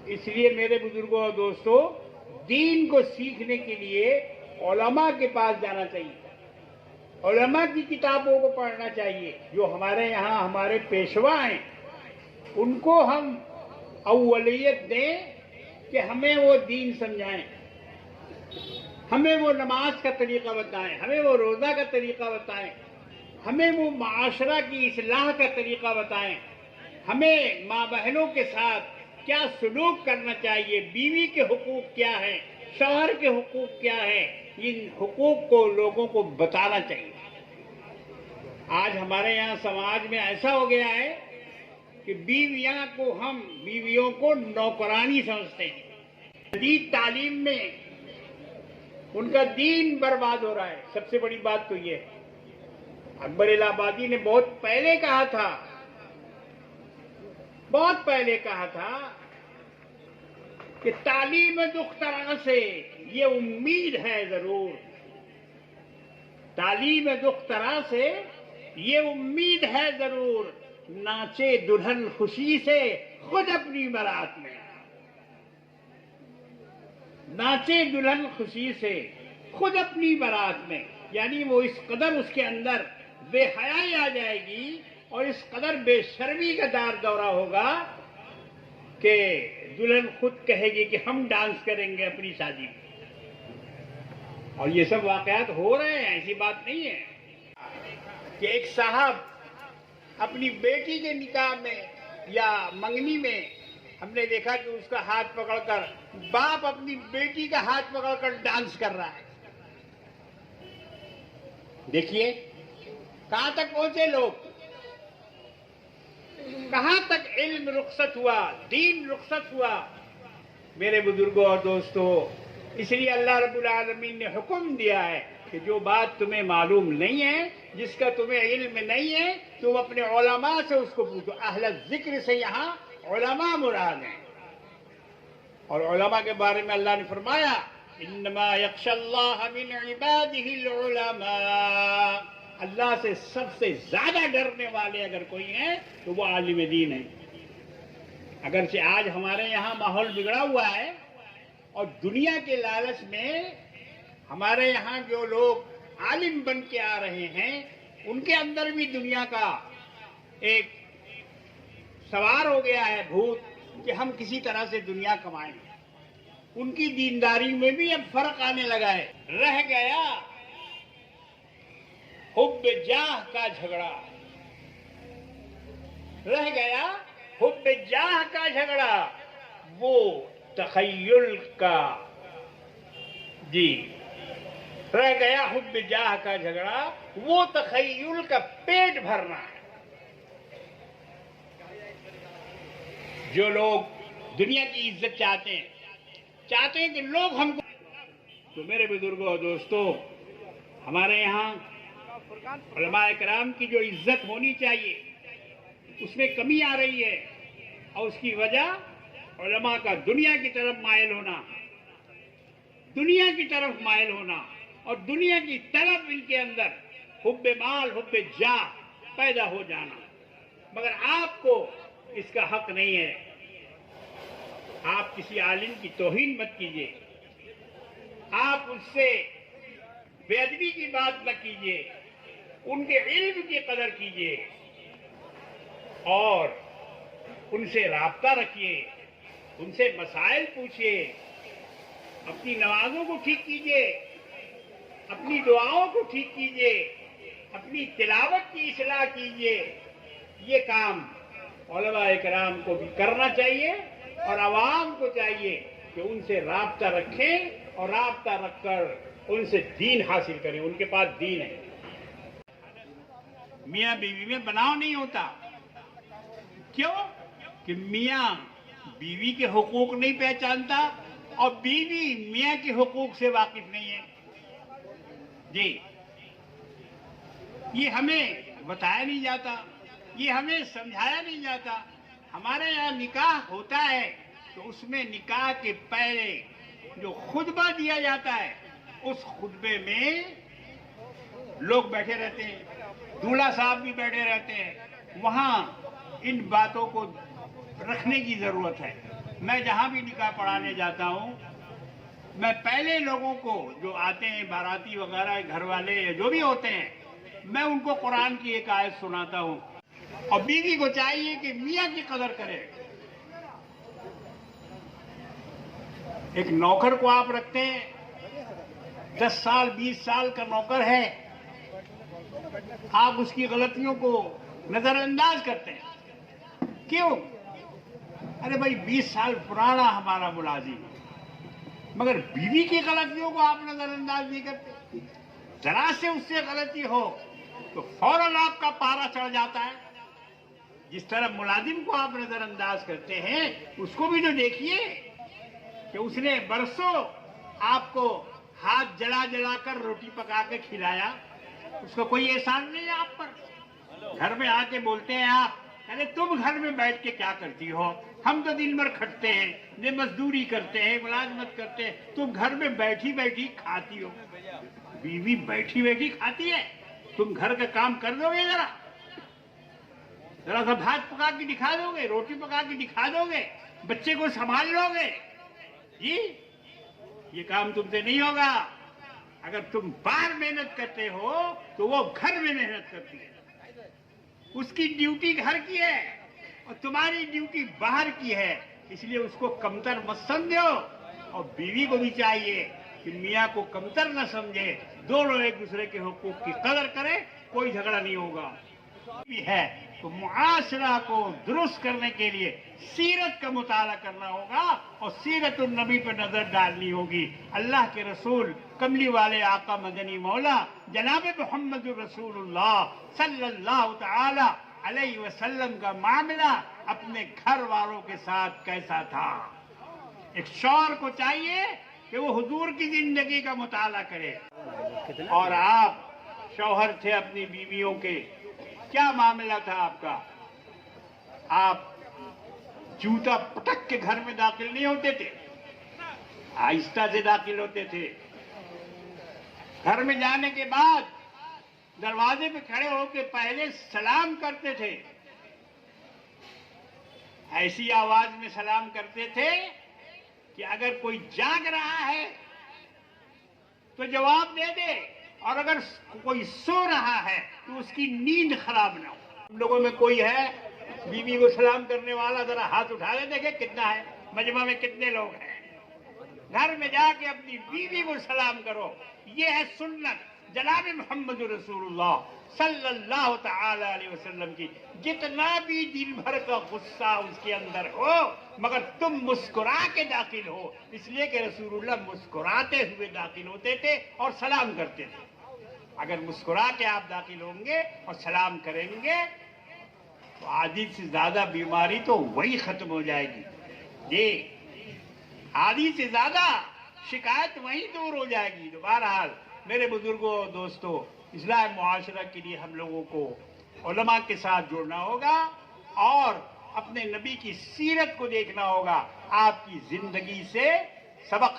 اس لیے میرے بزرگوں اور دوستوں، دین کو سیکھنے کے لیے علماء کے پاس جانا چاہیے، علماء کی کتابوں کو پڑھنا چاہیے۔ جو ہمارے یہاں ہمارے پیشوا ہیں ان کو ہم اولیت دیں کہ ہمیں وہ دین سمجھائیں، ہمیں وہ نماز کا طریقہ بتائیں، ہمیں وہ روزہ کا طریقہ بتائیں، ہمیں وہ معاشرہ کی اصلاح کا طریقہ بتائیں، ہمیں ماں بہنوں کے ساتھ کیا سلوک کرنا چاہیے، بیوی کے حقوق کیا ہیں، شوہر کے حقوق کیا ہیں، ان حقوق کو لوگوں کو بتانا چاہیے۔ آج ہمارے یہاں سماج میں ایسا ہو گیا ہے کہ بیویوں کو نوکرانی سمجھتے ہیں۔ جدید تعلیم میں ان کا دین برباد ہو رہا ہے۔ سب سے بڑی بات تو یہ ہے، اکبر الہ آبادی نے بہت پہلے کہا تھا کہ تعلیم دختران سے یہ امید ہے ضرور، تعلیم دختران سے یہ امید ہے ضرور، ناچے دلہن خوشی سے خود اپنی بارات میں، ناچے دلہن خوشی سے خود اپنی بارات میں۔ یعنی وہ اس قدر اس کے اندر بے حیائی آ جائے گی اور اس قدر بے شرمی کا دورہ ہوگا کہ دلہن خود کہے گی کہ ہم ڈانس کریں گے اپنی شادی میں۔ اور یہ سب واقعات ہو رہے ہیں، ایسی بات نہیں ہے کہ ایک صاحب اپنی بیٹی کے نکاح میں یا منگنی میں ہم نے دیکھا کہ اس کا ہاتھ پکڑ کر باپ اپنی بیٹی کا ہاتھ پکڑ کر ڈانس کر رہا ہے۔ دیکھیے کہاں تک پہنچے لوگ، کہاں تک علم رخصت ہوا، دین رخصت ہوا۔ میرے بزرگوں اور دوستوں، اس لیے اللہ رب العالمین نے حکم دیا ہے کہ جو بات تمہیں معلوم نہیں ہے، جس کا تمہیں علم نہیں ہے، تم اپنے علماء سے اس کو پوچھو۔ اہل ذکر سے یہاں علماء مراد ہیں، اور علماء کے بارے میں اللہ نے فرمایا انما یخشی اللہ من عبادہ العلماء، اللہ سے سب سے زیادہ ڈرنے والے اگر کوئی ہیں تو وہ عالم دین ہیں۔ اگرچہ آج ہمارے یہاں ماحول بگڑا ہوا ہے اور دنیا کے لالچ میں ہمارے یہاں جو لوگ عالم بن کے آ رہے ہیں ان کے اندر بھی دنیا کا ایک سوار ہو گیا ہے بھوت کہ ہم کسی طرح سے دنیا کمائیں گے۔ ان کی دینداری میں بھی اب فرق آنے لگا ہے۔ رہ گیا حب جاہ کا جھگڑا، رہ گیا حب جاہ کا جھگڑا، وہ تخیل کا، جی رہ گیا حب جاہ کا جھگڑا، وہ تخیل کا پیٹ بھرنا ہے۔ جو لوگ دنیا کی عزت چاہتے ہیں کہ لوگ ہم کو، تو میرے بزرگوں اور دوستوں، ہمارے یہاں علماء کرام کی جو عزت ہونی چاہیے اس میں کمی آ رہی ہے، اور اس کی وجہ علماء کا دنیا کی طرف مائل ہونا، دنیا کی طرف مائل ہونا، اور دنیا کی طرف ان کے اندر حب مال حب جاہ پیدا ہو جانا۔ مگر آپ کو اس کا حق نہیں ہے۔ آپ کسی عالم کی توہین مت کیجیے، آپ اس سے بے ادبی کی بات نہ کیجیے، ان کے علم کی قدر کیجیے اور ان سے رابطہ رکھیے، ان سے مسائل پوچھیے، اپنی نمازوں کو ٹھیک کیجیے، اپنی دعاؤں کو ٹھیک کیجیے، اپنی تلاوت کی اصلاح کیجیے۔ یہ کام علماء کرام کو بھی کرنا چاہیے اور عوام کو چاہیے کہ ان سے رابطہ رکھیں اور رابطہ رکھ کر ان سے دین حاصل کریں، ان کے پاس دین ہے۔ میاں بیوی میں بناؤ نہیں ہوتا، کیوں؟ کہ میاں بیوی کے حقوق نہیں پہچانتا اور بیوی میاں کے حقوق سے واقف نہیں ہے۔ جی یہ ہمیں بتایا نہیں جاتا، یہ ہمیں سمجھایا نہیں جاتا۔ ہمارے یہاں نکاح ہوتا ہے تو اس میں نکاح کے پہلے جو خطبہ دیا جاتا ہے اس خطبے میں لوگ بیٹھے رہتے ہیں، دولہا صاحب بھی بیٹھے رہتے ہیں۔ وہاں ان باتوں کو رکھنے کی ضرورت ہے۔ میں جہاں بھی نکاح پڑھانے جاتا ہوں، میں پہلے لوگوں کو جو آتے ہیں باراتی وغیرہ گھر والے یا جو بھی ہوتے ہیں، میں ان کو قرآن کی ایک آیت سناتا ہوں، اور بیوی کو چاہیے کہ میاں کی قدر کرے۔ ایک نوکر کو آپ رکھتے ہیں، 10 سال 20 سال کا نوکر ہے، آپ اس کی غلطیوں کو نظر انداز کرتے ہیں، کیوں؟ ارے بھائی 20 سال پرانا ہمارا ملازم ہے، مگر بیوی کی غلطیوں کو آپ نظر انداز نہیں کرتے۔ ذرا سے اس سے غلطی ہو تو فوراً آپ کا پارا چڑھ جاتا ہے۔ جس طرح ملازم کو آپ نظر انداز کرتے ہیں، اس کو بھی تو دیکھیے کہ اس نے برسوں آپ کو ہاتھ جلا جلا کر روٹی پکا کے کھلایا، اس کا کوئی احسان نہیں ہے آپ پر۔ گھر میں آ کے بولتے ہیں آپ، ارے تم گھر میں بیٹھ کے کیا کرتی ہو؟ ہم تو دن بھر کھٹتے ہیں، یہ مزدوری کرتے ہیں، ملازمت کرتے ہیں، تم گھر میں بیٹھی بیٹھی کھاتی ہو۔ بیوی بیٹھی بیٹھی کھاتی ہے، تم گھر کا کام کر دو گے؟ ذرا سا بھات پکا کے دکھا دو گے، روٹی پکا کے دکھا دو گے، بچے کو سنبھال لو گے؟ جی یہ کام تم سے نہیں ہوگا۔ اگر تم باہر محنت کرتے ہو تو وہ گھر میں محنت کرتی ہے، اس کی ڈیوٹی گھر کی ہے اور تمہاری ڈیوٹی باہر کی ہے، اس لیے اس کو کمتر مت سمجھو، اور بیوی کو بھی چاہیے کہ میاں کو کمتر نہ سمجھے، دونوں ایک دوسرے کے حقوق کی قدر کریں، کوئی جھگڑا نہیں ہوگا۔ بھی ہے تو معاشرہ کو درست کرنے کے لیے سیرت کا مطالعہ کرنا ہوگا اور سیرت النبی پر نظر ڈالنی ہوگی۔ اللہ کے رسول کملی والے آقا مدنی مولا جناب محمد رسول اللہ صلی اللہ تعالی علیہ وسلم کا معاملہ اپنے گھر والوں کے ساتھ کیسا تھا؟ ایک شوہر کو چاہیے کہ وہ حضور کی زندگی کا مطالعہ کرے، اور آپ شوہر تھے اپنی بیویوں کے، کیا معاملہ تھا آپ کا؟ آپ جوتا پٹک کے گھر میں داخل نہیں ہوتے تھے، آہستہ سے داخل ہوتے تھے۔ گھر میں جانے کے بعد دروازے پہ کھڑے ہو کے پہلے سلام کرتے تھے، ایسی آواز میں سلام کرتے تھے کہ اگر کوئی جاگ رہا ہے تو جواب دے دے، اور اگر کوئی سو رہا ہے تو اس کی نیند خراب نہ ہو۔ ہم لوگوں میں کوئی ہے بیوی کو سلام کرنے والا؟ ذرا ہاتھ اٹھا کے دیکھے کتنا ہے، مجمع میں کتنے لوگ ہیں؟ گھر میں جا کے اپنی بیوی کو سلام کرو، یہ ہے سنت جناب محمد رسول اللہ صلی اللہ تعالی علیہ وسلم کی۔ جتنا بھی دن بھر کا غصہ اس کے اندر ہو، مگر تم مسکرا کے داخل ہو، اس لیے کہ رسول اللہ مسکراتے ہوئے داخل ہوتے تھے اور سلام کرتے تھے۔ اگر مسکرا کے آپ داخل ہوں گے اور سلام کریں گے تو آدھی سے زیادہ بیماری تو وہی ختم ہو جائے گی۔ جی آدھی سے زیادہ شکایت وہیں دور ہو جائے گی۔ تو بہرحال میرے بزرگوں اور دوستوں، اصلاح معاشرہ کے لیے ہم لوگوں کو علماء کے ساتھ جڑنا ہوگا اور اپنے نبی کی سیرت کو دیکھنا ہوگا، آپ کی زندگی سے سبق